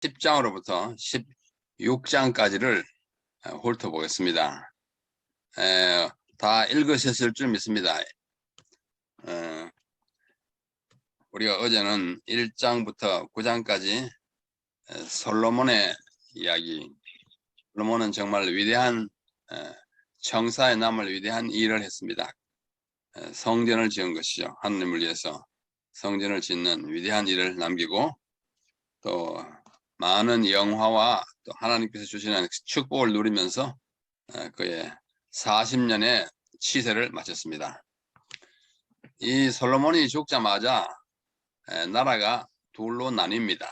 10장으로부터 16장까지를 훑어보겠습니다. 다 읽으셨을 줄 믿습니다. 우리가 어제는 1장부터 9장까지 솔로몬의 이야기, 솔로몬은 정말 위대한 청사에 남을 위대한 일을 했습니다. 성전을 지은 것이죠. 하느님을 위해서 성전을 짓는 위대한 일을 남기고 또 많은 영화와 또 하나님께서 주시는 축복을 누리면서 그의 40년의 치세를 마쳤습니다. 이 솔로몬이 죽자마자 나라가 둘로 나뉩니다.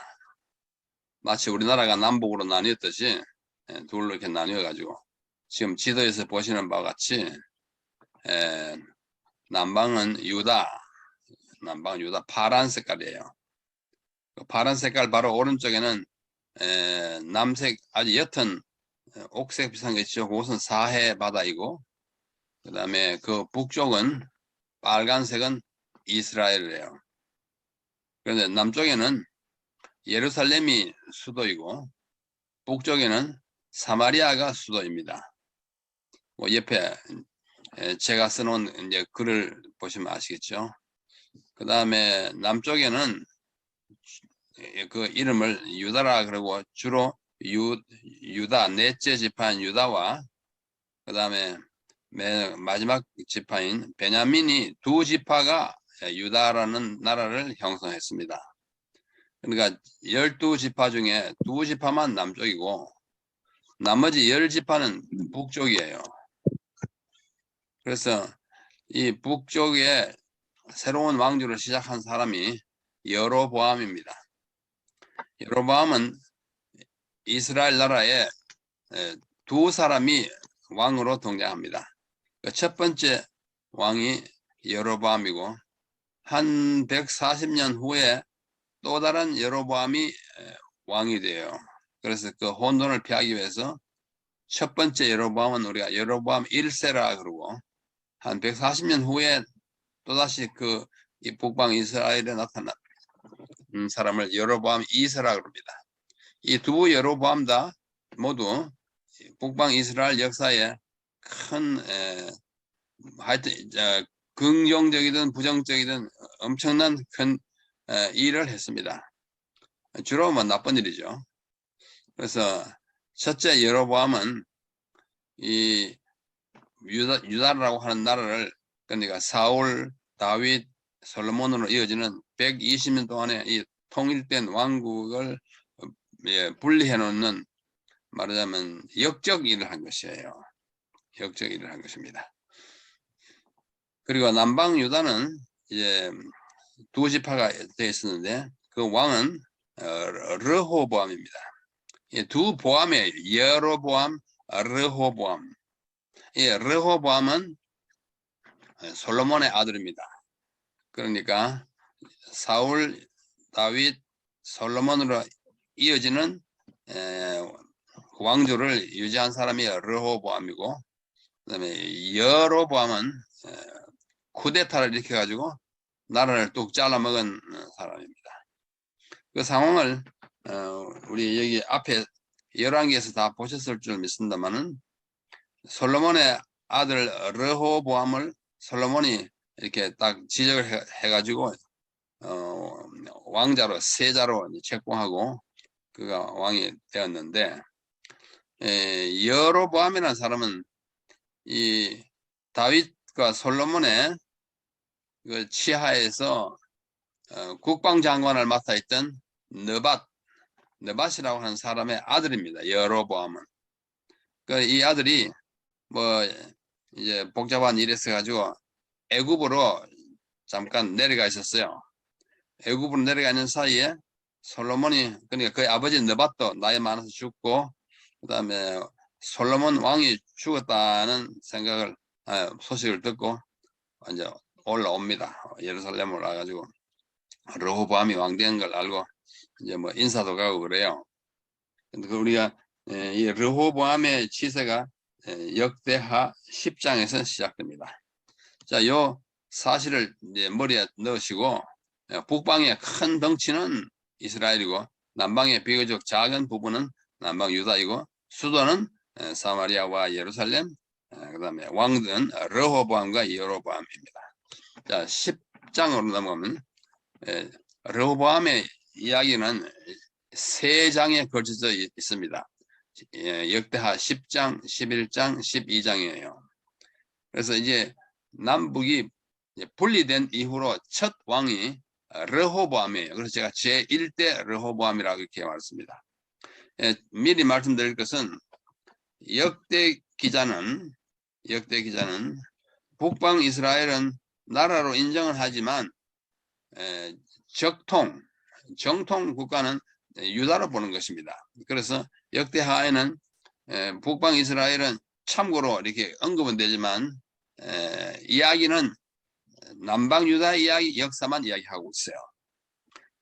마치 우리나라가 남북으로 나뉘었듯이 둘로 이렇게 나뉘어가지고 지금 지도에서 보시는 바와 같이 남방은 유다, 남방은 유다 파란 색깔이에요. 파란 색깔 바로 오른쪽에는 남색 아주 옅은 옥색 비슷한 게 있죠. 그것은 사해 바다이고 그 다음에 그 북쪽은 빨간색은 이스라엘이에요. 그런데 남쪽에는 예루살렘이 수도이고 북쪽에는 사마리아가 수도입니다. 뭐 옆에 제가 써놓은 이제 글을 보시면 아시겠죠. 그 다음에 남쪽에는 그 이름을 유다라 그러고 주로 유다 넷째 지파인 유다와 그 다음에 마지막 지파인 베냐민이 두 지파가 유다라는 나라를 형성했습니다. 그러니까 12지파 중에 두 지파만 남쪽이고 나머지 10지파는 북쪽이에요. 그래서 이 북쪽에 새로운 왕조를 시작한 사람이 여로보암입니다. 여로보암은 이스라엘 나라에 두 사람이 왕으로 등장합니다. 첫 번째 왕이 여로보암이고 한 140년 후에 또 다른 여로보암이 왕이 돼요. 그래서 그 혼돈을 피하기 위해서 첫 번째 여로보암은 우리가 여로보암 1세라 그러고 한 140년 후에 또다시 그 북방 이스라엘에 나타난 사람을 여로보암 2세라 그럽니다. 이 두 여로보암 다 모두 북방 이스라엘 역사에 큰 하여튼 긍정적이든 부정적이든 엄청난 큰 일을 했습니다. 주로 뭐 나쁜 일이죠. 그래서 첫째 여로보암은 이 유다라고 하는 나라를 그러니까 사울, 다윗, 솔로몬으로 이어지는 120년 동안에 이 통일된 왕국을 분리해 놓는 말하자면 역적 일을 한 것이에요. 역적 일을 한 것입니다. 그리고 남방 유다는 이제 두 지파가 되어 있었는데 그 왕은 르호보암입니다. 두 보암이에요. 여로보암, 르호보암. 르호보암은 솔로몬의 아들입니다. 그러니까 사울, 다윗, 솔로몬으로 이어지는 왕조를 유지한 사람이 르호보암이고 그다음에 여로보암은 쿠데타를 일으켜가지고 나라를 뚝 잘라먹은 사람입니다. 그 상황을 우리 여기 앞에 열왕기에서 다 보셨을 줄 믿습니다만은 솔로몬의 아들 르호보암을 솔로몬이 이렇게 딱 지적을 해가지고 왕자로 세자로 책봉하고 그가 왕이 되었는데 여로보암이라는 사람은 이 다윗과 솔로몬의 그 치하에서 국방장관을 맡아 있던 느밧이라고 하는 사람의 아들입니다. 여로보암은. 이 아들이 뭐 이제 복잡한 일이 있어가지고 애굽으로 잠깐 내려가 있었어요. 애굽으로 내려가 있는 사이에 솔로몬이 그러니까 그의 아버지 느밧도 나이 많아서 죽고 그다음에 솔로몬 왕이 죽었다는 소식을 듣고 이제 올라옵니다. 예루살렘으로 와가지고 르호보암이 왕된 걸 알고 이제 뭐 인사도 가고 그래요. 근데 우리가 이 르호보암의 치세가 역대하 10장에서 시작됩니다. 자, 요 사실을 이제 머리에 넣으시고 북방의 큰 덩치는 이스라엘이고 남방의 비교적 작은 부분은 남방 유다이고 수도는 사마리아와 예루살렘, 그 다음에 왕들은 르호보암과 여로보암입니다. 자, 10장으로 넘어가면 르호보암의 이야기는 3장에 걸쳐져 있습니다. 역대하 10장, 11장, 12장이에요. 그래서 이제 남북이 분리된 이후로 첫 왕이 르호보암이에요. 그래서 제가 제1대 르호보암이라고 이렇게 말했습니다. 미리 말씀드릴 것은 역대 기자는 북방 이스라엘은 나라로 인정을 하지만 정통 국가는 유다로 보는 것입니다. 그래서 역대하에는 북방 이스라엘은 참고로 이렇게 언급은 되지만 이야기는 남방 유다 이야기 역사만 이야기하고 있어요.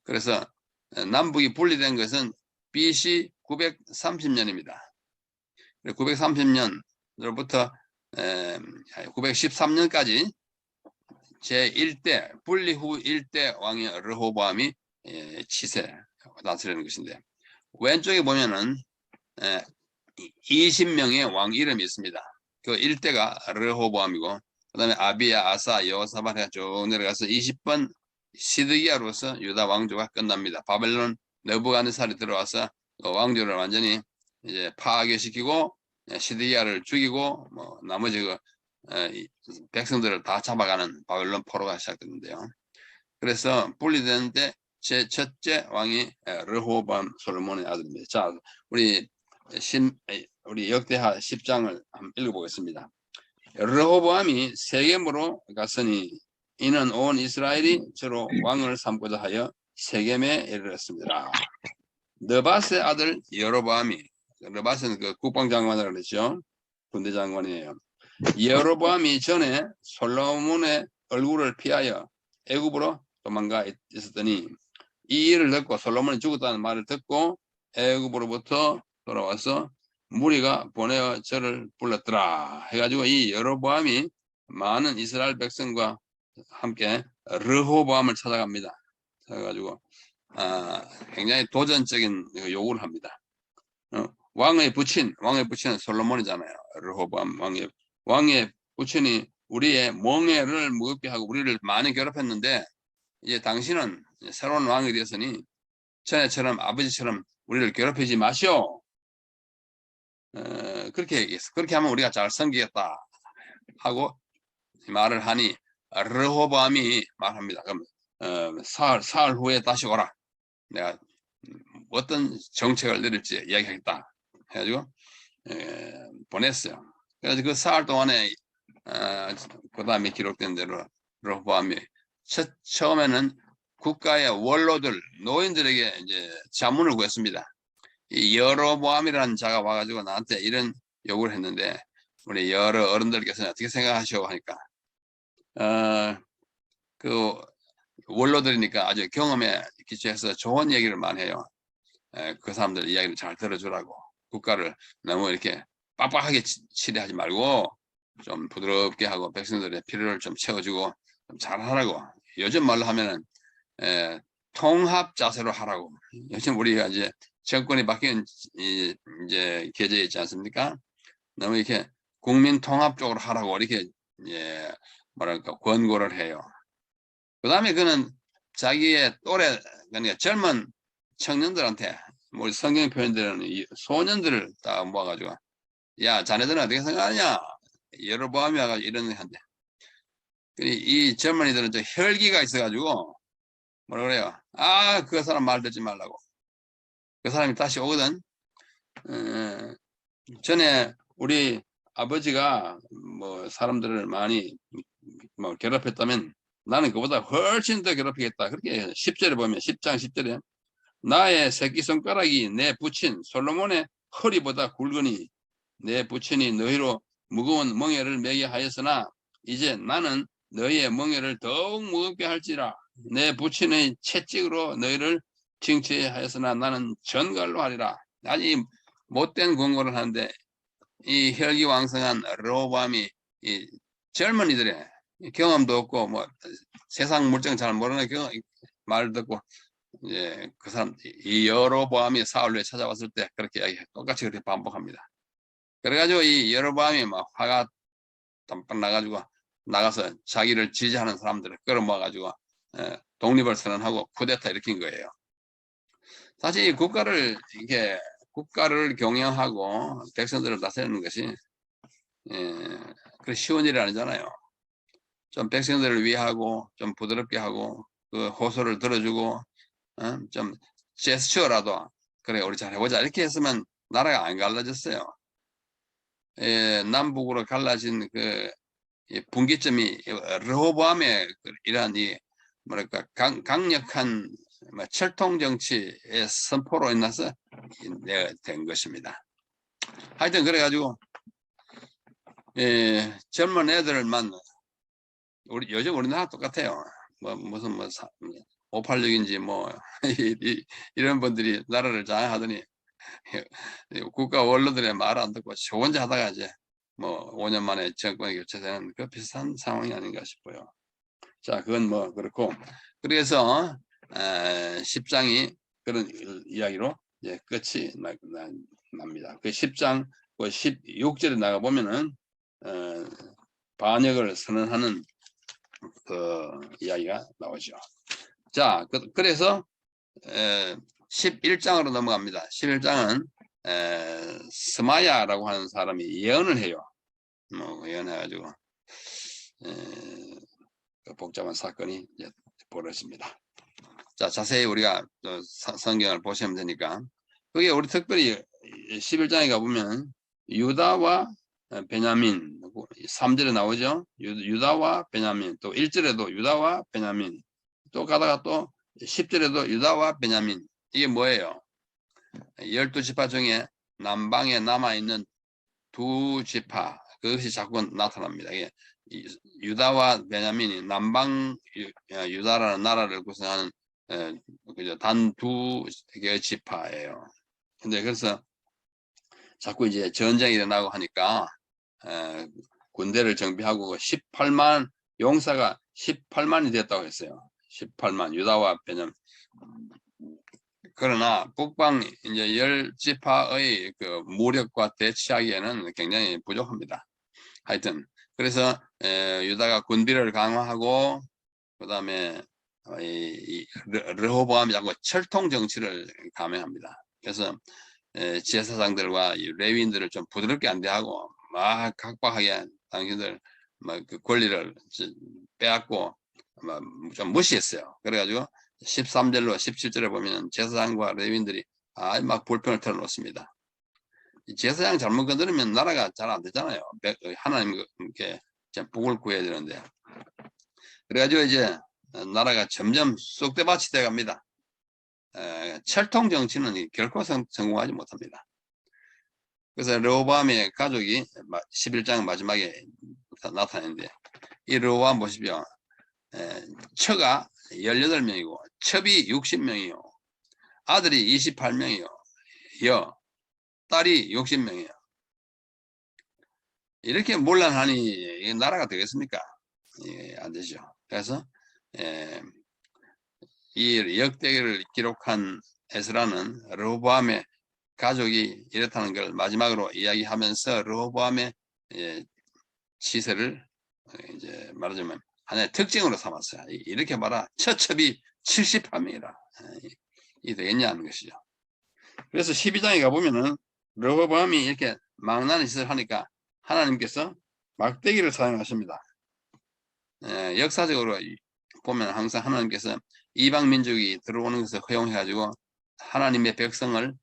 그래서 남북이 분리된 것은 BC 930년입니다. 930년으로부터 913년까지 제1대 분리 후 1대 왕의 르호보암이 치세 다스리는 것인데 왼쪽에 보면은 20명의 왕 이름이 있습니다. 그 1대가 르호보암이고 그 다음에 아비야, 아사, 여호사밧 쭉 내려가서 20번 시드기야로서 유다 왕조가 끝납니다. 바벨론 느부갓네살이 들어와서 왕조를 완전히 이제 파괴시키고 시드기야를 죽이고 뭐 나머지 그 백성들을 다 잡아가는 바벨론 포로가 시작됐는데요. 그래서 분리되는데 제 첫째 왕이 르호보암 솔로몬의 아들입니다. 자, 우리 역대하 10장을 한번 읽어보겠습니다. 르호보암이 세겜으로 갔으니 이는 온 이스라엘이 저로 왕을 삼고자 하여 세겜에 이르렀습니다. 느밧의 아들 여로보암이, 느밧은 그 국방장관이라고 그랬죠. 군대장관이에요. 여로보암이 전에 솔로몬의 얼굴을 피하여 애굽으로 도망가 있었더니 이 일을 듣고 솔로몬이 죽었다는 말을 듣고 애굽으로부터 돌아와서 무리가 보내어 저를 불렀더라 해가지고 이 여로보암이 많은 이스라엘 백성과 함께 르호보암을 찾아갑니다. 그래가지고 굉장히 도전적인 요구를 합니다. 왕의 부친은 솔로몬이잖아요. 르호보암 왕의 부친이 우리의 멍에를 무겁게 하고 우리를 많이 괴롭혔는데 이제 당신은 새로운 왕이 되었으니 전에처럼 아버지처럼 우리를 괴롭히지 마시오. 그렇게 얘기했어. 그렇게 하면 우리가 잘 섬기겠다 하고 말을 하니 르호보암이 말합니다. 그럼 사흘 후에 다시 오라. 내가 어떤 정책을 내릴지 이야기하겠다 해가지고 보냈어요. 그래서 그 사흘 동안에 그 다음에 기록된 대로 르호보암이 처음에는 국가의 원로들 노인들에게 이제 자문을 구했습니다. 이 여로보암이라는 자가 와가지고 나한테 이런 요구를 했는데 우리 여러 어른들께서는 어떻게 생각하시오 하니까 그 원로들이니까 아주 경험에 기초해서 좋은 얘기를 많이 해요. 그 사람들 이야기를 잘 들어주라고 국가를 너무 이렇게 빡빡하게 치대하지 말고 좀 부드럽게 하고 백성들의 필요를 좀 채워주고 좀 잘하라고. 요즘 말로 하면은 통합 자세로 하라고. 요즘 우리가 이제 정권이 바뀐 이제 계제에 있지 않습니까? 너무 이렇게 국민 통합 쪽으로 하라고 이렇게 뭐랄까 권고를 해요. 그 다음에 그는 자기의 또래 그러니까 젊은 청년들한테 뭐 성경 표현되는 소년들을 딱 모아가지고 야 자네들은 어떻게 생각하냐 여로보암이 와가지고 이런 한데 이 젊은이들은 좀 혈기가 있어가지고 뭐라 그래요? 그 사람 말 듣지 말라고. 그 사람이 다시 오거든. 전에 우리 아버지가 뭐 사람들을 많이 뭐 괴롭혔다면 나는 그보다 훨씬 더 괴롭히겠다. 그렇게 10절에 보면 10장 10절에 나의 새끼손가락이 내 부친 솔로몬의 허리보다 굵으니 내 부친이 너희로 무거운 멍에를 매게 하였으나 이제 나는 너희의 멍에를 더욱 무겁게 할지라 내 부친의 채찍으로 너희를 징치하였으나 나는 전갈로 하리라. 아주 못된 권고를 하는데 이 혈기왕성한 르호보암이 이 젊은이들의 경험도 없고 뭐 세상 물정 잘 모르는 말 듣고 이제 그 사람 이 여로보암이 사울에 찾아왔을 때 그렇게 똑같이 그렇게 반복합니다. 그래가지고 이 여로보암이 막 화가 땀빵 나가지고 나가서 자기를 지지하는 사람들을 끌어모아가지고 독립을 선언하고 쿠데타 일으킨 거예요. 사실 이 국가를 경영하고 백성들을 다스리는 것이 그렇게 쉬운 일이 아니잖아요. 좀 백성들을 위하고 좀 부드럽게 하고 그 호소를 들어주고 좀 제스처라도 그래 우리 잘 해보자 이렇게 했으면 나라가 안 갈라졌어요. 남북으로 갈라진 그 분기점이 르호보암의 이러한 이 뭐랄까 강력한 철통 정치의 선포로 인해서 된 것입니다. 하여튼 그래가지고 젊은 애들만 요즘 우리나라 똑같아요. 뭐 무슨 586인지 뭐 이런 분들이 나라를 장악하더니 국가 원로들의 말 안 듣고 저 혼자 하다가 이제 뭐 5년 만에 정권이 교체되는 그 비슷한 상황이 아닌가 싶어요. 자, 그건 뭐 그렇고 그래서 10장이 그런 이야기로 이제 끝이 납니다. 그 10장 그 16절에 나가 보면은 반역을 선언하는 그 이야기가 나오죠. 자, 그래서 11장으로 넘어갑니다. 11장은 스마야라고 하는 사람이 예언을 해요. 뭐 예언해가지고 그 복잡한 사건이 이제 벌어집니다. 자, 자세히 우리가 성경을 보시면 되니까 그게 우리 특별히 11장에 가보면 유다와 베냐민 3절에 나오죠. 유다와 베냐민 또 1절에도 유다와 베냐민 또 가다가 또 10절에도 유다와 베냐민 이게 뭐예요? 12지파 중에 남방에 남아있는 두 지파 그것이 자꾸 나타납니다. 이게 유다와 베냐민이 남방 유다라는 나라를 구성하는 단 두 개의 지파예요. 근데 그래서 자꾸 이제 전쟁이 일어나고 하니까 군대를 정비하고 18만 용사가 18만이 됐다고 했어요. 18만 유다와 베냐민. 그러나 북방 이제 10지파의 그 무력과 대치하기에는 굉장히 부족합니다. 하여튼 그래서 유다가 군비를 강화하고 그 다음에 르호보암이 자꾸 철통 정치를 감행합니다. 그래서 제사장들과 레위인들을 좀 부드럽게 안대하고 막 각박하게 당신들 막 그 권리를 빼앗고 막 좀 무시했어요. 그래가지고 13절로 17절에 보면 제사장과 레위인들이 막 불평을 털어놓습니다. 제사장 잘못 건드리면 나라가 잘 안 되잖아요. 하나님께 복을 구해야 되는데. 그래가지고 이제 나라가 점점 쑥대밭이 돼 갑니다. 철통 정치는 결코 성공하지 못합니다. 그래서 르호보암의 가족이 11장 마지막에 나타나는데 이 르호보암 보십시오. 처가 18명이고 첩이 60명이요. 아들이 28명이요. 딸이 60명이에요. 이렇게 몰란하니 나라가 되겠습니까? 안 되죠. 그래서 이 역대기를 기록한 에스라는 르호보암의 가족이 이렇다는 걸 마지막으로 이야기하면서 르호보암의 치세를 이제 말하자면 하나의 특징으로 삼았어요. 이렇게 봐라. 처첩이 78명이라. 이 되겠냐 하는 것이죠. 그래서 12장에 가보면은 르호보암이 이렇게 망나니 짓을 하니까 하나님께서 막대기를 사용하십니다. 역사적으로 보면 항상 하나님께서 이방 민족이 들어오는 것을 허용해가지고 하나님의 백성을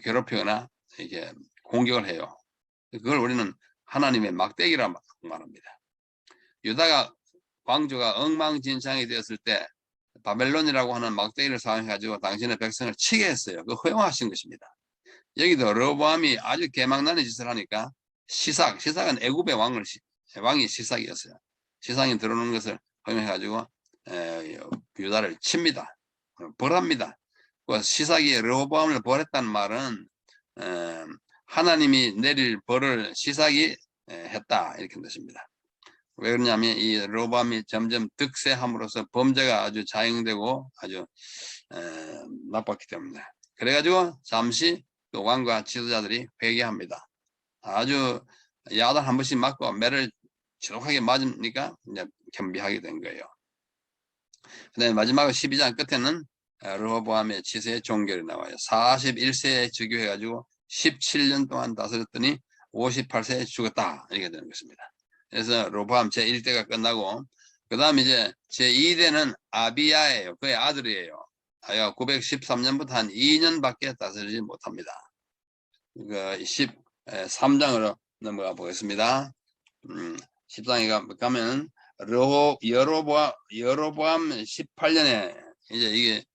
괴롭히거나 이렇게 공격을 해요. 그걸 우리는 하나님의 막대기라 말합니다. 유다가 왕조가 엉망진창이 되었을 때 바벨론이라고 하는 막대기를 사용해가지고 당신의 백성을 치게 했어요. 그 허용하신 것입니다. 여기도 르호보암이 아주 개망나는 짓을 하니까 시삭은 애굽의 왕이 시삭이었어요. 시삭이 들어오는 것을 허용해가지고 유다를 칩니다. 벌합니다. 시삭이 르호보암을 벌했다는 말은 하나님이 내릴 벌을 시삭이 했다 이렇게 뜻입니다. 왜 그러냐면 이 로보암이 점점 득세함으로써 범죄가 아주 자행되고 아주 나빴기 때문에. 그래가지고 잠시 그 왕과 지도자들이 회개합니다. 아주 야단 한 번씩 맞고 매를 지독하게 맞으니까 이제 겸비하게 된 거예요. 그다음에 마지막으로 12장 끝에는 르호보암의 치세의 종결이 나와요. 41세에 즉위해가지고 17년 동안 다스렸더니 58세에 죽었다 이렇게 되는 것입니다. 그래서 르호보암 제1대가 끝나고 그 다음 이제 제2대는 아비야예요. 그의 아들이에요. 아이가 913년부터 한 2년밖에 다스리지 못합니다. 그 13장으로 넘어가 보겠습니다. 13장에 가면 여로보암 18년에 이제 이게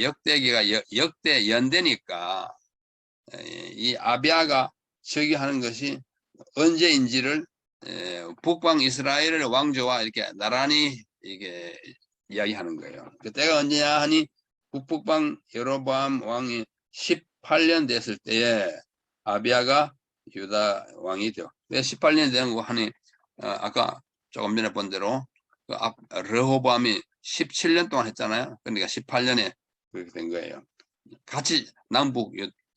역대기가 역대 연대니까 이 아비아가 즉위하는 것이 언제인지를 북방 이스라엘 왕조와 이렇게 나란히 이게 이야기하는 거예요. 그때가 언제냐 하니 북방 여로보암 왕이 18년 됐을 때에 아비아가 유다 왕이 되어. 왜 18년 된 거 하니 아까 조금 전에 본 대로 그 르호보암이 17년 동안 했잖아요. 그러니까 18년에 그렇게 된 거예요. 같이 남북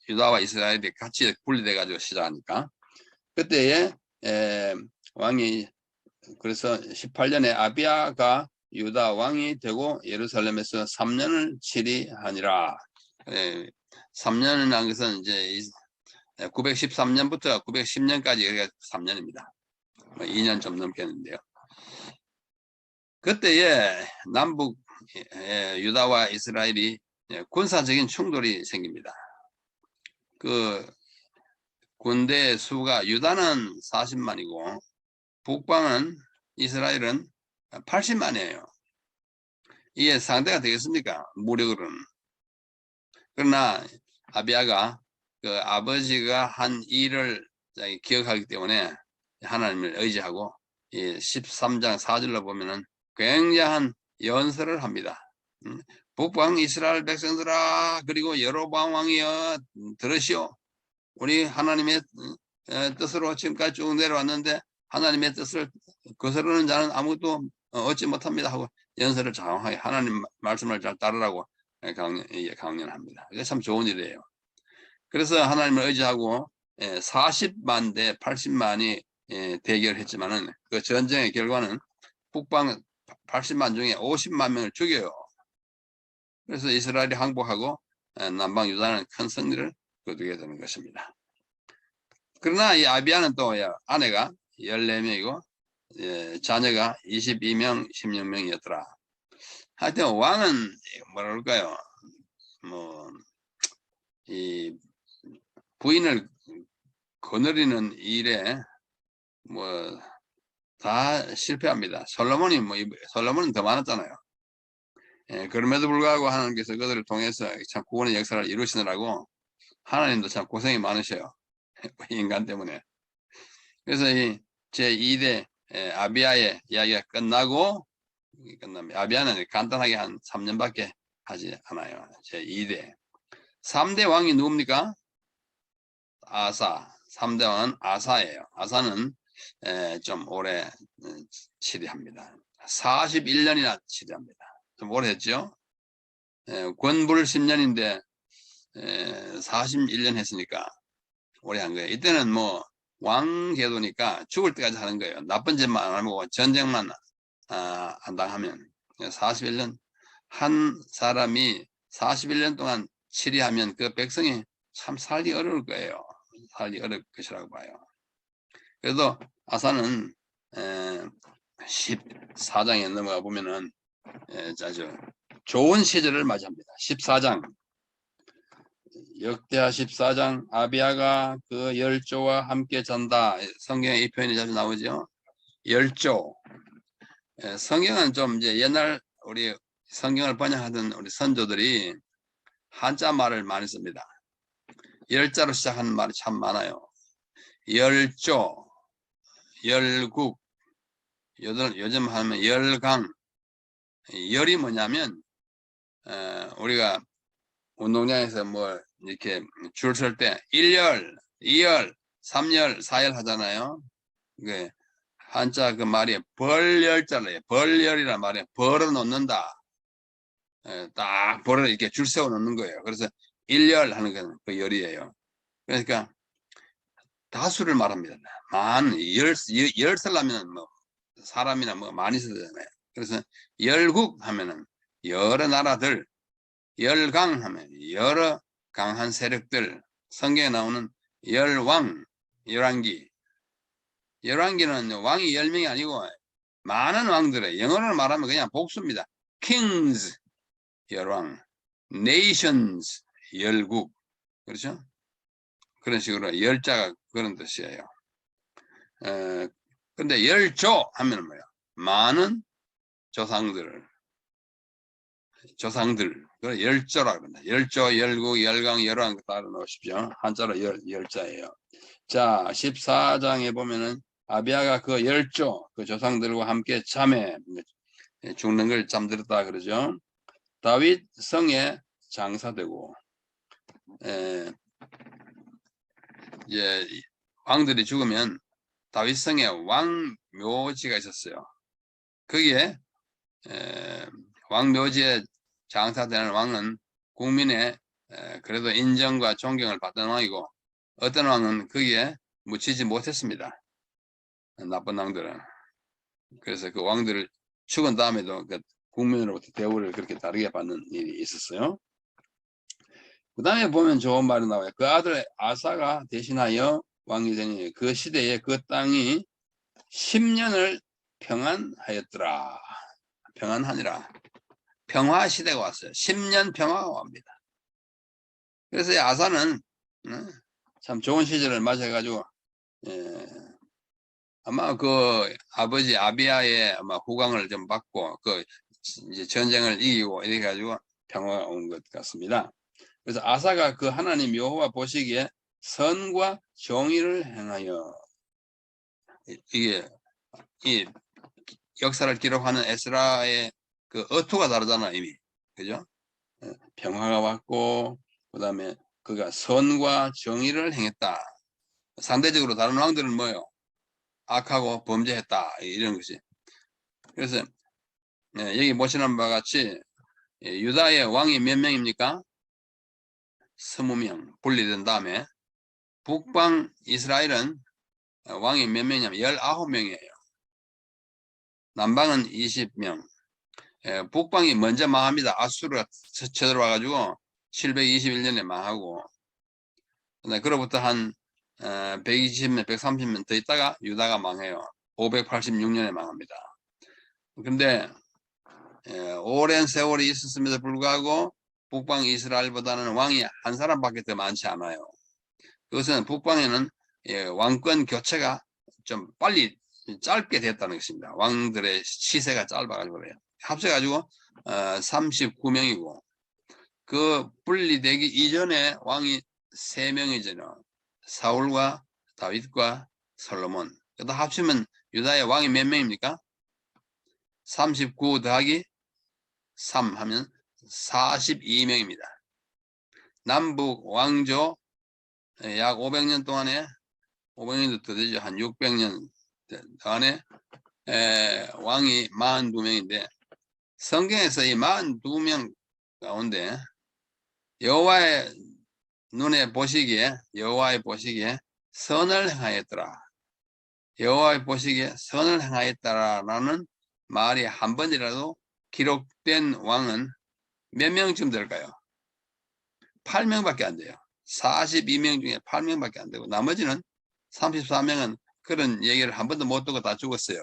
유다와 이스라엘이 같이 분리돼 가지고 시작하니까 그때에 왕이 그래서 18년에 아비아가 유다 왕이 되고 예루살렘에서 3년을 치리하니라. 3년이라는 것은 이제 913년부터 910년까지 3년입니다. 2년 좀 넘겠는데요. 그때에 남북 유다와 이스라엘이 군사적인 충돌이 생깁니다. 그 군대 수가 유다는 40만이고 북방은 이스라엘은 80만이에요. 이게 상대가 되겠습니까? 무력으로는. 그러나 아비아가 그 아버지가 한 일을 기억하기 때문에 하나님을 의지하고 13장 4절로 보면은 굉장한 연설을 합니다. 북방 이스라엘 백성들아 그리고 여로보암 왕이여 들으시오. 우리 하나님의 뜻으로 지금까지 쭉 내려왔는데 하나님의 뜻을 거스르는 자는 아무것도 얻지 못합니다 하고 연설을 장황하게 하나님 말씀을 잘 따르라고 강연합니다. 이게 참 좋은 일이에요. 그래서 하나님을 의지하고 40만 대 80만이 대결했지만은 그 전쟁의 결과는 북방 80만 중에 50만 명을 죽여요. 그래서 이스라엘이 항복하고 남방 유다는 큰 승리를 거두게 되는 것입니다. 그러나 이 아비아는 또 아내가 14명이고 자녀가 22명, 16명이었더라. 하여튼 왕은 뭐라 그럴까요? 이 부인을 거느리는 일에 다 실패합니다. 솔로몬은 더 많았잖아요. 그럼에도 불구하고 하나님께서 그들을 통해서 참 구원의 역사를 이루시느라고 하나님도 참 고생이 많으셔요. 인간 때문에. 그래서 이 제2대 아비아의 이야기가 끝나고 아비아는 간단하게 한 3년밖에 하지 않아요. 제2대 3대 왕이 누굽니까? 아사. 3대 왕은 아사예요. 아사는 좀 오래 치리합니다. 41년이나 치리합니다. 좀 오래 했죠. 권불 10년인데 41년 했으니까 오래 한 거예요. 이때는 뭐 왕제도니까 죽을 때까지 하는 거예요. 나쁜 짓만 안 하고 전쟁만 안 당하면 41년 한 사람이 41년 동안 치리하면 그 백성이 참 살기 어려울 거예요. 살기 어려울 것이라고 봐요. 그래도 아사는 14장에 넘어가 보면은 아주 좋은 시절을 맞이합니다. 14장 역대하 14장 아비아가 그 열조와 함께 잔다. 성경에 이 표현이 자주 나오죠. 열조. 성경은 좀 이제 옛날 우리 성경을 번역하던 우리 선조들이 한자 말을 많이 씁니다. 열자로 시작하는 말이 참 많아요. 열조, 열국, 요즘 하면 열강. 열이 뭐냐면 우리가 운동장에서 뭐 이렇게 줄 설 때 1열, 2열, 3열, 4열 하잖아요. 한자 그 말이 벌열자래요. 벌열이란 말이에요. 벌어 놓는다. 딱 벌을 이렇게 줄 세워 놓는 거예요. 그래서 일열 하는 건 그 열이에요. 그러니까 다수를 말합니다. 열 살라면 뭐 사람이나 뭐 많이 쓰잖아요. 그래서 열국 하면은 여러 나라들, 열강 하면 여러 강한 세력들, 성경에 나오는 열왕, 열왕기. 열왕기는 왕이 10명이 아니고 많은 왕들의 영어로 말하면 그냥 복수입니다. kings, 열왕, nations, 열국. 그렇죠? 그런 식으로 열자가 그런 뜻이에요. 근데 열조 하면 뭐예요? 많은 조상들, 그걸 열조라 그런다. 열조, 열국, 열강, 열왕 따로 넣으십시오. 한자로 열자예요. 자, 14장에 보면은 아비아가 그 열조, 그 조상들과 함께 잠에 죽는 걸 잠들었다 그러죠. 다윗 성에 장사되고, 이제 왕들이 죽으면 다윗 성에 왕묘지가 있었어요. 거기에 왕묘지에 장사되는 왕은 국민의 그래도 인정과 존경을 받던 왕이고, 어떤 왕은 거기에 묻히지 못했습니다. 나쁜 왕들은. 그래서 그 왕들을 죽은 다음에도 그 국민으로부터 대우를 그렇게 다르게 받는 일이 있었어요. 그 다음에 보면 좋은 말이 나와요. 그 아들 아사가 대신하여 왕이 되니 그 시대에 그 땅이 10년을 평안하였더라. 평안하니라. 평화 시대가 왔어요. 10년 평화가 옵니다. 그래서 아사는 참 좋은 시절을 맞아가지고 아마 그 아버지 아비아의 아마 후광을 좀 받고 그 이제 전쟁을 이기고 이래 가지고 평화가 온 것 같습니다. 그래서 아사가 그 하나님 여호와 보시기에 선과 정의를 행하여, 이게 이 역사를 기록하는 에스라의 그 어투가 다르잖아 이미, 그죠? 평화가 왔고 그다음에 그가 선과 정의를 행했다. 상대적으로 다른 왕들은 뭐요? 악하고 범죄했다 이런 것이. 그래서 여기 보시는 바와 같이 유다의 왕이 몇 명입니까? 20명 분리된 다음에 북방 이스라엘은 왕이 몇 명이냐면 19명이에요. 남방은 20명. 북방이 먼저 망합니다. 아수르가 쳐들어와가지고 721년에 망하고, 그로부터 한 120년, 130년 더 있다가 유다가 망해요. 586년에 망합니다. 근데 오랜 세월이 있었음에도 불구하고 북방 이스라엘보다는 왕이 한 사람밖에 더 많지 않아요. 그것은 북방에는 왕권 교체가 좀 빨리 짧게 됐다는 것입니다. 왕들의 시세가 짧아가지고 그래요. 합쳐가지고 39명이고 그 분리되기 이전에 왕이 3명이잖아요. 사울과 다윗과 솔로몬. 그다 합치면 유다의 왕이 몇 명입니까? 39 더하기 3 하면 42명입니다. 남북 왕조 약 500년 동안에 500년도 더 되죠. 한 600년 안에 왕이 42명인데 성경에서 이 42명 가운데 여호와의 눈에 보시기에 선을 행하였더라. 여호와의 보시기에 선을 행하였다라는 말이 한 번이라도 기록된 왕은 몇 명쯤 될까요? 8명밖에 안 돼요. 42명 중에 8명밖에 안 되고 나머지는 34명은 그런 얘기를 한 번도 못 듣고 다 죽었어요.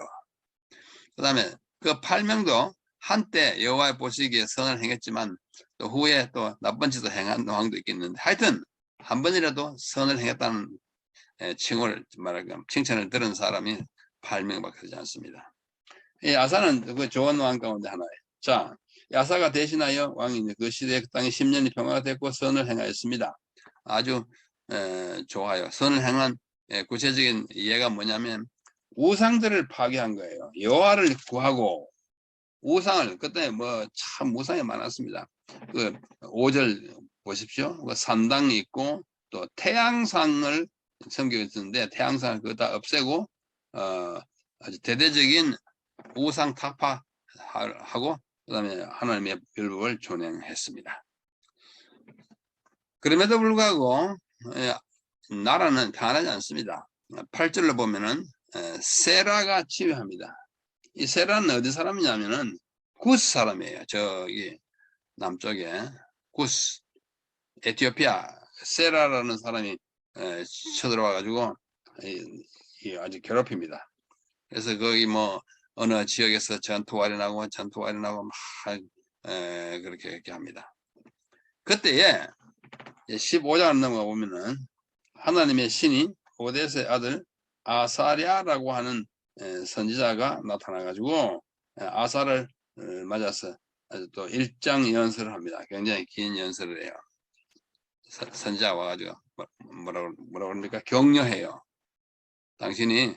그 다음에 그 8명도 한때 여호와의 보시기에 선을 행했지만 또 후에 또 나쁜 짓을 행한 왕도 있겠는데 하여튼 한 번이라도 선을 행했다는 칭호를 말하면 칭찬을 들은 사람이 8명밖에 되지 않습니다. 이 아사는 그 좋은 왕 가운데 하나예요. 자, 아사가 대신하여 왕이 그 시대에 그 땅에 10년이 평화가 됐고 선을 행하였습니다. 아주 좋아요. 선을 행한 구체적인 예가 뭐냐면 우상들을 파괴한 거예요. 여호와를 구하고 우상을 그때 뭐 참 우상이 많았습니다. 그 5절 보십시오. 그 산당이 있고 또 태양상을 섬기고 있었는데 태양상을 그거 다 없애고 아주 대대적인 우상 타파하고 그다음에 하나님의 율법을 준행했습니다. 그럼에도 불구하고 나라는 평안하지 않습니다. 8절로 보면은 세라가 지휘합니다. 이 세라는 어디 사람이냐면은 구스 사람이에요. 저기 남쪽에 구스, 에티오피아 세라라는 사람이 쳐들어와 가지고 아주 괴롭힙니다. 그래서 거기 뭐 어느 지역에서 전투가 일어나고 막 그렇게 합니다. 그때에 15장 넘어가 보면은 하나님의 신이 오뎃의 아들 아사랴라고 하는 선지자가 나타나 가지고 아사를 맞아서 아주 또 일장 연설을 합니다. 굉장히 긴 연설을 해요. 선지자 와가지고 뭐라고 그럽니까? 격려해요. 당신이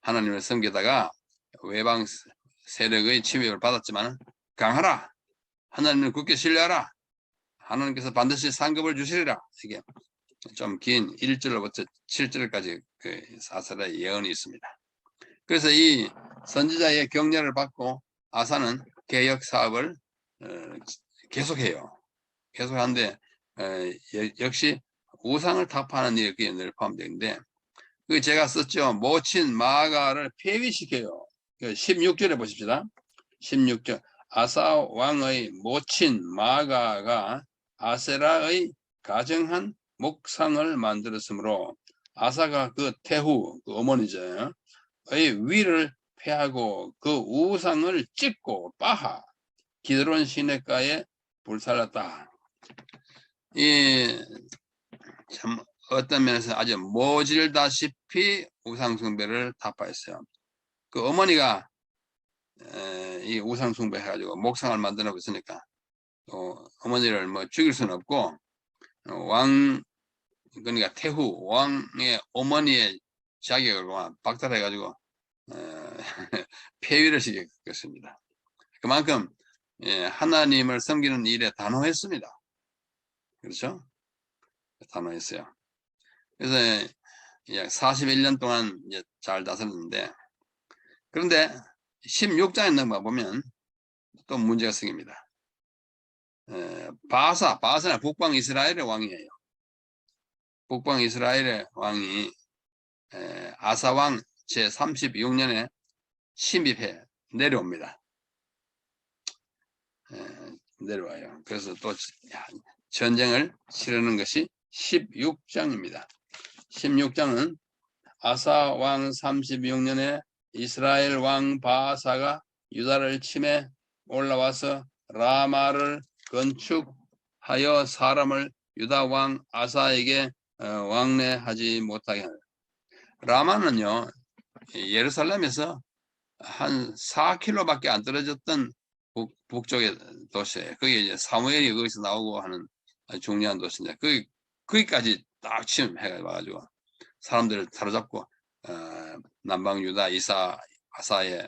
하나님을 섬기다가 외방 세력의 침입을 받았지만 강하라. 하나님을 굳게 신뢰하라. 하나님께서 반드시 상급을 주시리라. 이게 좀 긴 1절로부터 7절까지 그 아사랴의 예언이 있습니다. 그래서 이 선지자의 격려를 받고 아사는 개혁 사업을 계속해요. 계속하는데 역시 우상을 타파하는 일이 거기에 늘 포함되어 있는데 그 제가 썼죠. 모친 마아가를 폐위시켜요. 16절에 보십시다. 16절 아사 왕의 모친 마아가가 아세라의 가정한 목상을 만들었으므로 아사가 그 태후 그 어머니죠. 의 위를 패하고 그 우상을 찍고 빠하 기드론 시냇가에 불살랐다. 이 참 어떤 면에서 아주 모질다시피 우상 숭배를 타파했어요. 그 어머니가 이 우상 숭배해가지고 목상을 만들어 놓고 있으니까 어머니를 뭐 죽일 수는 없고 왕 그러니까 태후 왕의 어머니의 자격을 박탈해가지고 폐위를 시켰습니다. 그만큼 하나님을 섬기는 일에 단호했습니다. 그렇죠? 단호했어요. 그래서 41년 동안 이제 잘 다스렸는데 그런데 16장에 넘어가 보면 또 문제가 생깁니다. 바사는 북방 이스라엘의 왕이에요. 북방 이스라엘의 왕이 아사왕 제36년에 침입해 내려옵니다. 내려와요. 그래서 또 전쟁을 치르는 것이 16장입니다. 16장은 아사왕 36년에 이스라엘 왕 바사가 유다를 침해 올라와서 라마를 건축하여 사람을 유다 왕 아사에게 왕래하지 못하게 하는. 라마는요 예루살렘에서 한 4km밖에 안 떨어졌던 북쪽의 도시예요. 그게 이제 사무엘이 거기서 나오고 하는 중요한 도시인데 거기까지 딱 침해가 와가지고 사람들을 사로잡고 남방 유다 아사에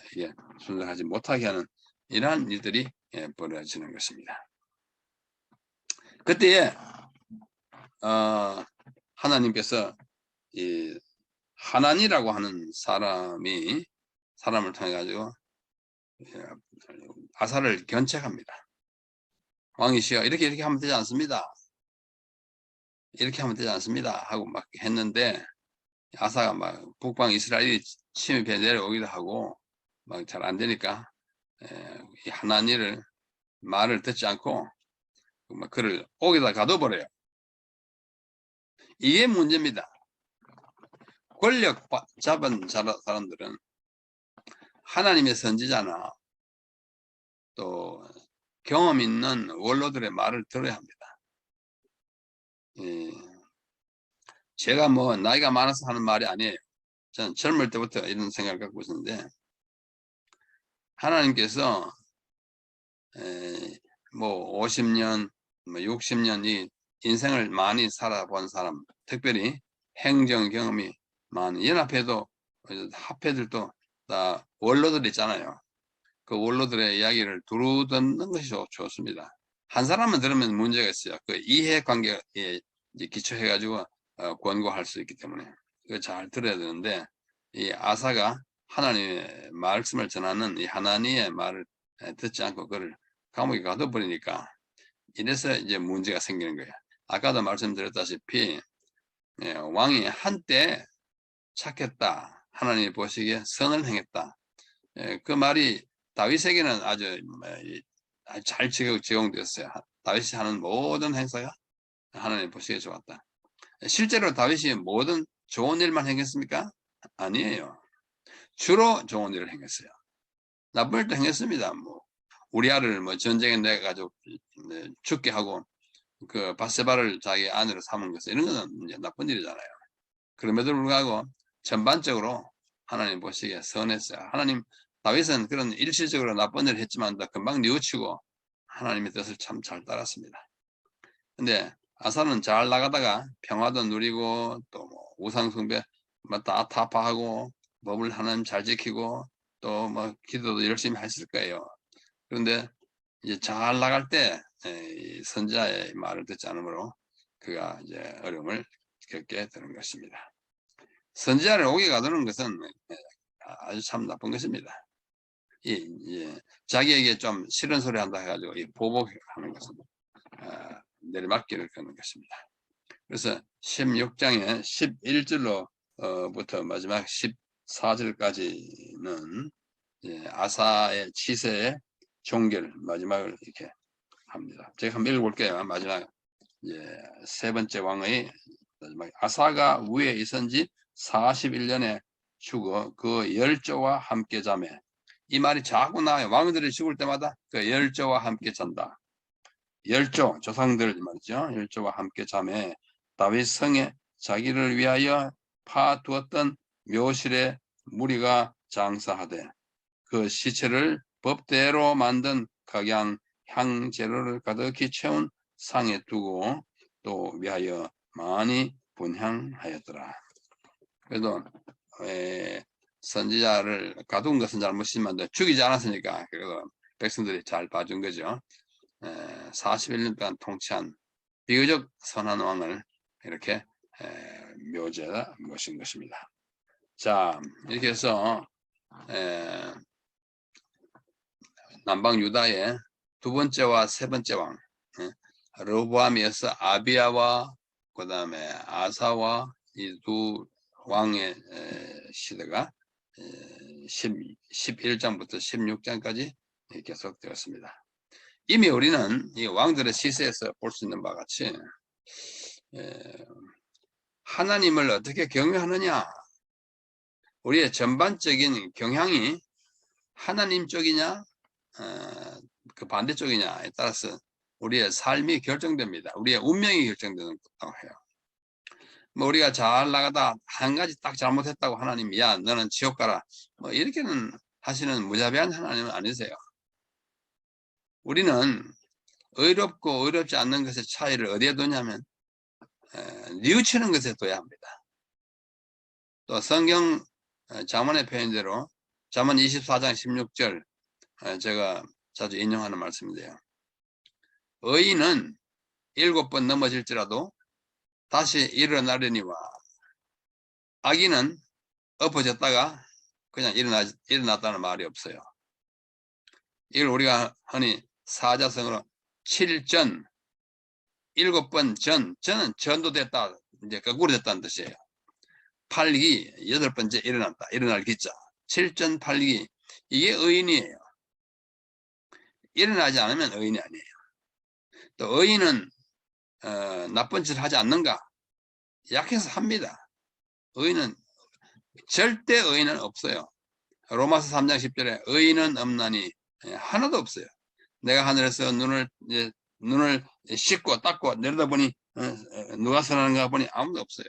순종하지 못하게 하는 이러한 일들이 벌어지는 것입니다. 그때에 하나님께서 이 하나니라고 하는 사람을 통해 가지고 아사를 견책합니다. 왕이시여 이렇게 하면 되지 않습니다. 이렇게 하면 되지 않습니다. 하고 막 했는데 아사가 막 북방 이스라엘이 침입해 내려오기도 하고 막 잘 안 되니까 이 하나니를 말을 듣지 않고 막 그를 옥에다 가둬버려요. 이게 문제입니다. 권력 잡은 사람들은 하나님의 선지자나 또 경험 있는 원로들의 말을 들어야 합니다. 제가 뭐 나이가 많아서 하는 말이 아니에요. 저는 젊을 때부터 이런 생각을 갖고 있었는데 하나님께서 뭐 50년, 뭐 60년 이 인생을 많이 살아본 사람, 특별히 행정 경험이 많은 연합회도 합회들도 다 원로들 있잖아요. 그 원로들의 이야기를 두루 듣는 것이 좋습니다. 한 사람만 들으면 문제가 있어요. 그 이해관계에 기초해가지고 권고할 수 있기 때문에 그거 잘 들어야 되는데 이 아사가 하나님의 말씀을 전하는 이 하나님의 말을 듣지 않고 그를 감옥에 가둬버리니까 이래서 이제 문제가 생기는 거예요. 아까도 말씀드렸다시피 왕이 한때 착했다. 하나님이 보시기에 선을 행했다. 그 말이 다윗에게는 아주 잘 적용되었어요. 다윗이 하는 모든 행사가 하나님 보시기에 좋았다. 실제로 다윗이 모든 좋은 일만 행했습니까? 아니에요. 주로 좋은 일을 행했어요. 나쁜 일도 행했습니다. 뭐 우리아를 뭐 전쟁에 내 가지고 죽게 하고 그 바세바를 자기 아내로 삼은 것은 이런 거는 이제 나쁜 일이잖아요. 그럼에도 불구하고 전반적으로 하나님 보시기에 선했어요. 하나님 다윗은 그런 일시적으로 나쁜 일을 했지만 금방 뉘우치고 하나님의 뜻을 참 잘 따랐습니다. 근데 아사는 잘 나가다가 평화도 누리고 또 뭐 우상숭배 다 타파하고 법을 하나님 잘 지키고 또 뭐 기도도 열심히 했을 거예요. 그런데 이제 잘 나갈 때 선지자의 말을 듣지 않으므로 그가 이제 어려움을 겪게 되는 것입니다. 선지자를 옥에 가두는 것은 아주 참 나쁜 것입니다. 자기에게 좀 싫은 소리 한다 해가지고 보복하는 것은 내리막길을 걷는 것입니다. 그래서 16장에 11절로 부터 마지막 14절까지는 아사의 치세의 종결 마지막을 이렇게 합니다. 제가 한번 읽어볼게요. 마지막 세 번째 왕의 마지막 아사가 위에 있은 지 41년에 죽어 그 열조와 함께 자매. 이 말이 자꾸 나와요. 왕들이 죽을 때마다 그 열조와 함께 잔다. 열조 조상들 말이죠. 열조와 함께 자매 다윗 성에 자기를 위하여 파두었던 묘실에 무리가 장사하되 그 시체를 법대로 만든 각양 향재료를 가득히 채운 상에 두고 또 위하여 많이 분향하였더라. 그래도 선지자를 가둔 것은 잘못이지만 죽이지 않았으니까 그래도 백성들이 잘 봐준 거죠. 41년 동안 통치한 비교적 선한 왕을 이렇게 묘제다 모신 것입니다. 자, 이렇게 해서 남방 유다의 두 번째와 세 번째 왕 르호보암이어서 아비야와 그 다음에 아사와 이 두 왕의 시대가 11장부터 16장까지 계속되었습니다. 이미 우리는 이 왕들의 시세에서 볼 수 있는 바와 같이 하나님을 어떻게 경외하느냐, 우리의 전반적인 경향이 하나님 쪽이냐 그 반대쪽이냐에 따라서 우리의 삶이 결정됩니다. 우리의 운명이 결정되는 거라고 해요. 뭐 우리가 잘 나가다 한 가지 딱 잘못했다고 하나님 야 너는 지옥 가라 뭐 이렇게는 하시는 무자비한 하나님은 아니세요. 우리는 의롭고 의롭지 않는 것의 차이를 어디에 두냐면 뉘우치는 것에 둬야 합니다. 또 성경 잠언의 표현대로 잠언 24장 16절 제가 자주 인용하는 말씀인데요. 의인은 7번 넘어질지라도 다시 일어나려니와 악인은 엎어졌다가 그냥 일어났다는 말이 없어요. 이걸 우리가 흔히 사자성어로 7전 7번 전은 전도됐다 이제 거꾸로 됐다는 뜻이에요. 8기 8번째 일어났다 일어날 기자 7전 8기 이게 의인이에요. 일어나지 않으면 의인이 아니에요. 또 의인은 나쁜 짓을 하지 않는가? 약해서 합니다. 의인은 절대 의인은 없어요. 로마서 3장 10절에 의인은 없나니 하나도 없어요. 내가 하늘에서 눈을 씻고 닦고 내려다보니 누가 선하는가 보니 아무도 없어요.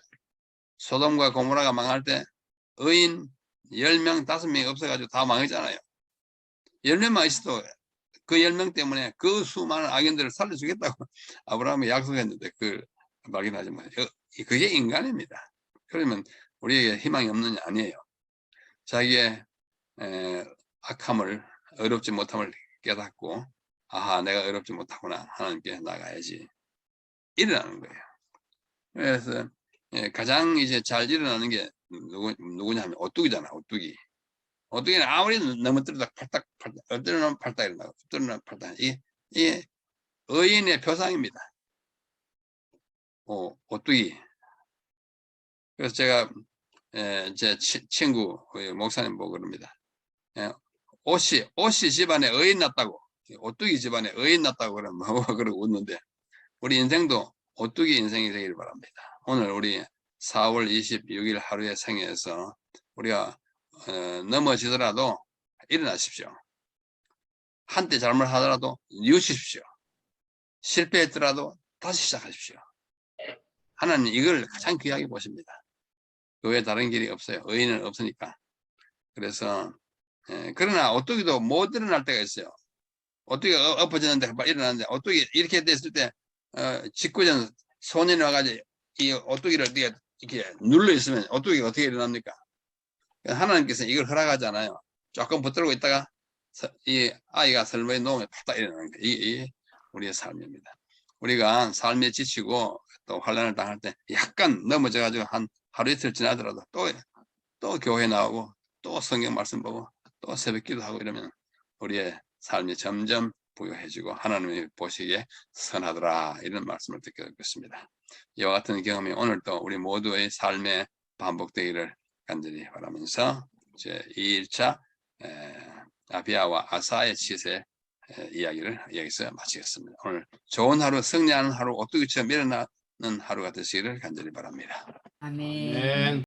소돔과 고모라가 망할 때 의인 10명 5명이 없어가지고 다 망했잖아요. 10명만 있어도 그 10명 때문에 그 수많은 악인들을 살려주겠다고 아브라함이 약속했는데 그걸 발견하지 못해요. 그게 인간입니다. 그러면 우리에게 희망이 없느냐? 아니에요. 자기의 악함을 어렵지 못함을 깨닫고 아하 내가 어렵지 못하구나 하나님께 나가야지 일어나는 거예요. 그래서 가장 이제 잘 일어나는 게 누구냐 하면 오뚜기잖아. 오뚜기. 오뚜기는 아무리 넘어뜨려도 팔딱 엎드려놓으면 팔딱 일어나고 엎드려놓으면 팔딱. 이 의인의 표상입니다. 오뚜기. 그래서 제가 제 친구 목사님 보고 그럽니다. 오씨 집안에 의인 났다고, 오뚜기 집안에 의인 났다고 그러면 그러고 웃는데, 우리 인생도 오뚜기 인생이 되기를 바랍니다. 오늘 우리 4월 26일 하루의 생애에서 우리가 넘어지더라도 일어나십시오. 한때 잘못하더라도 뉘우치십시오. 실패했더라도 다시 시작하십시오. 하나님 이걸 가장 귀하게 보십니다. 그 외에 다른 길이 없어요. 의인은 없으니까. 그래서 그러나 오뚜기도 못 일어날 때가 있어요. 오뚜기가 엎어졌는데 일어났는데, 오뚜기 이렇게 됐을 때 직구전 소년이 와가지고 이 오뚜기를 이렇게 눌러 있으면 오뚜기가 어떻게 일어납니까? 하나님께서는 이걸 허락하잖아요. 조금 붙들고 있다가 이 아이가 설머에 놓으면 팍 일어나는 거예요. 이게 우리의 삶입니다. 우리가 삶에 지치고 또 환난을 당할 때 약간 넘어져가지고 한 하루 이틀 지나더라도 또 교회 나오고 또 성경 말씀 보고 또 새벽 기도하고 이러면 우리의 삶이 점점 부유해지고 하나님이 보시기에 선하더라, 이런 말씀을 듣게 됐습니다. 이와 같은 경험이 오늘도 우리 모두의 삶에 반복되기를 간절히 바라면서 제 2일차 아비야와 아사의 치세 이야기를 여기서 마치겠습니다. 오늘 좋은 하루, 승리하는 하루, 오뚜기처럼 일어나는 하루가 되시기를 간절히 바랍니다. 아멘.